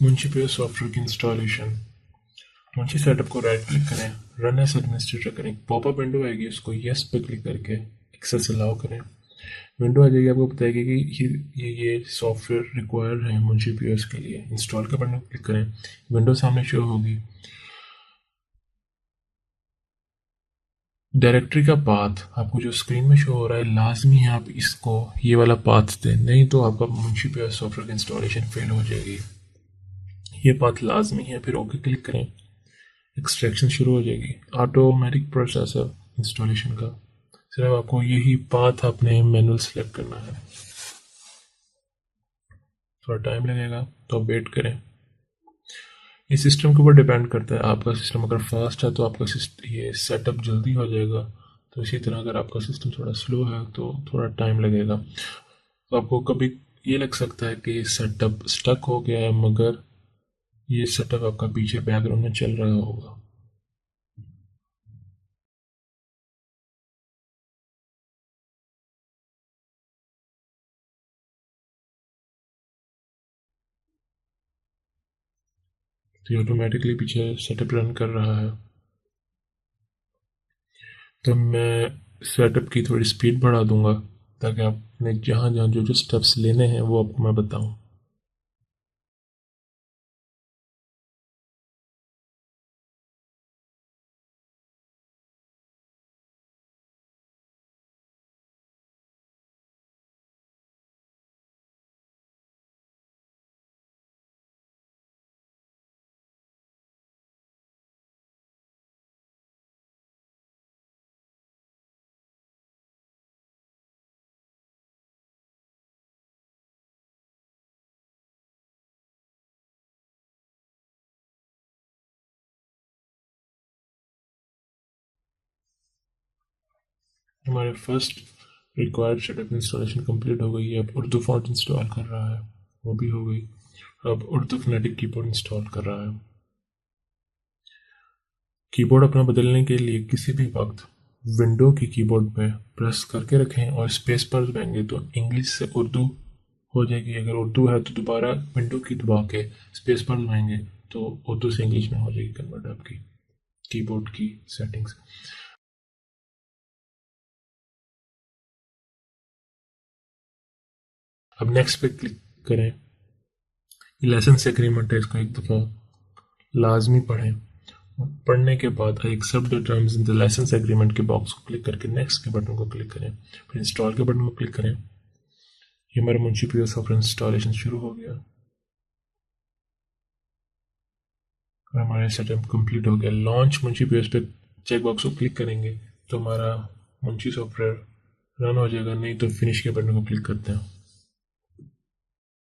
मुंशी पे सॉफ्टवेयर की installation. Munshi setup को राइट क्लिक करें, रन एज एडमिनिस्ट्रेटर करें, पॉपअप विंडो आएगी, उसको यस पे क्लिक करके एक्सेस अलाउ करें। विंडो आ जाएगी, आपको बताएगी कि ये सॉफ्टवेयर रिक्वायर्ड है मुंशी पीओएस के लिए। इंस्टॉल के बटन को क्लिक करें, विंडो सामने शो होगी। डायरेक्टरी का पाथ आपको जो स्क्रीन में शो हो रहा है, लाजमी है आप इसको ये वाला पाथ दें, नहीं तो आपका मुंशी पीओएस सॉफ्टवेयर की इंस्टॉलेशन फेल हो जाएगी। ये पाथ लाजमी है, फिर ओके क्लिक करें, एक्सट्रैक्शन शुरू हो जाएगी। ऑटोमेटिक प्रोसेस है इंस्टॉलेशन का, सिर्फ आपको यही पाथ अपने मैनुअल सेलेक्ट करना है। थोड़ा टाइम लगेगा तो आप वेट करें। ये सिस्टम के ऊपर डिपेंड करता है, आपका सिस्टम अगर फास्ट है तो आपका ये सेटअप जल्दी हो जाएगा, तो इसी तरह अगर आपका सिस्टम थोड़ा स्लो है तो थोड़ा टाइम लगेगा। तो आपको कभी ये लग सकता है कि सेटअप स्टक हो गया है, मगर ये सेटअप आपका पीछे बैकग्राउंड में चल रहा होगा। तो ये ऑटोमेटिकली पीछे सेटअप रन कर रहा है। तो मैं सेटअप की थोड़ी स्पीड बढ़ा दूंगा ताकि आपने जहाँ जहाँ जो जो स्टेप्स लेने हैं वो आपको मैं बताऊं। हमारे first required setup installation complete हो गई है। अब उर्दू फॉन्ट इंस्टॉल कर रहा है, वो भी हो गई। अब उर्दू फोनेटिक कीबोर्ड इंस्टॉल कर रहा है। कीबोर्ड अपना बदलने के लिए किसी भी वक्त विंडो की कीबोर्ड पे प्रेस करके रखें और स्पेस पर दबाएंगे तो इंग्लिश से उर्दू हो जाएगी। अगर उर्दू है तो दोबारा विंडो की दबा के स्पेस पर दबाएंगे तो उर्दू से इंग्लिश में हो जाएगी कन्वर्ट आपकी कीबोर्ड की सेटिंग्स। अब नेक्स्ट पे क्लिक करें। ये लेसन से एग्रीमेंट है, इसको एक दफ़ा लाजमी पढ़ें। पढ़ने के बाद I accept the terms in the licence agreement के बॉक्स को क्लिक करके नेक्स्ट के बटन को क्लिक करें, फिर इंस्टॉल के बटन को क्लिक करें। ये हमारा मुंशी पीओएस सॉफ्टवेयर इंस्टॉलेशन शुरू हो गया और हमारा सेटअप कंप्लीट हो गया। लॉन्च मुंशी पीओएस पे चेक बॉक्स को क्लिक करेंगे तो हमारा मुंशी सॉफ्टवेयर रन हो जाएगा, नहीं तो फिनिश के बटन को क्लिक करते हैं।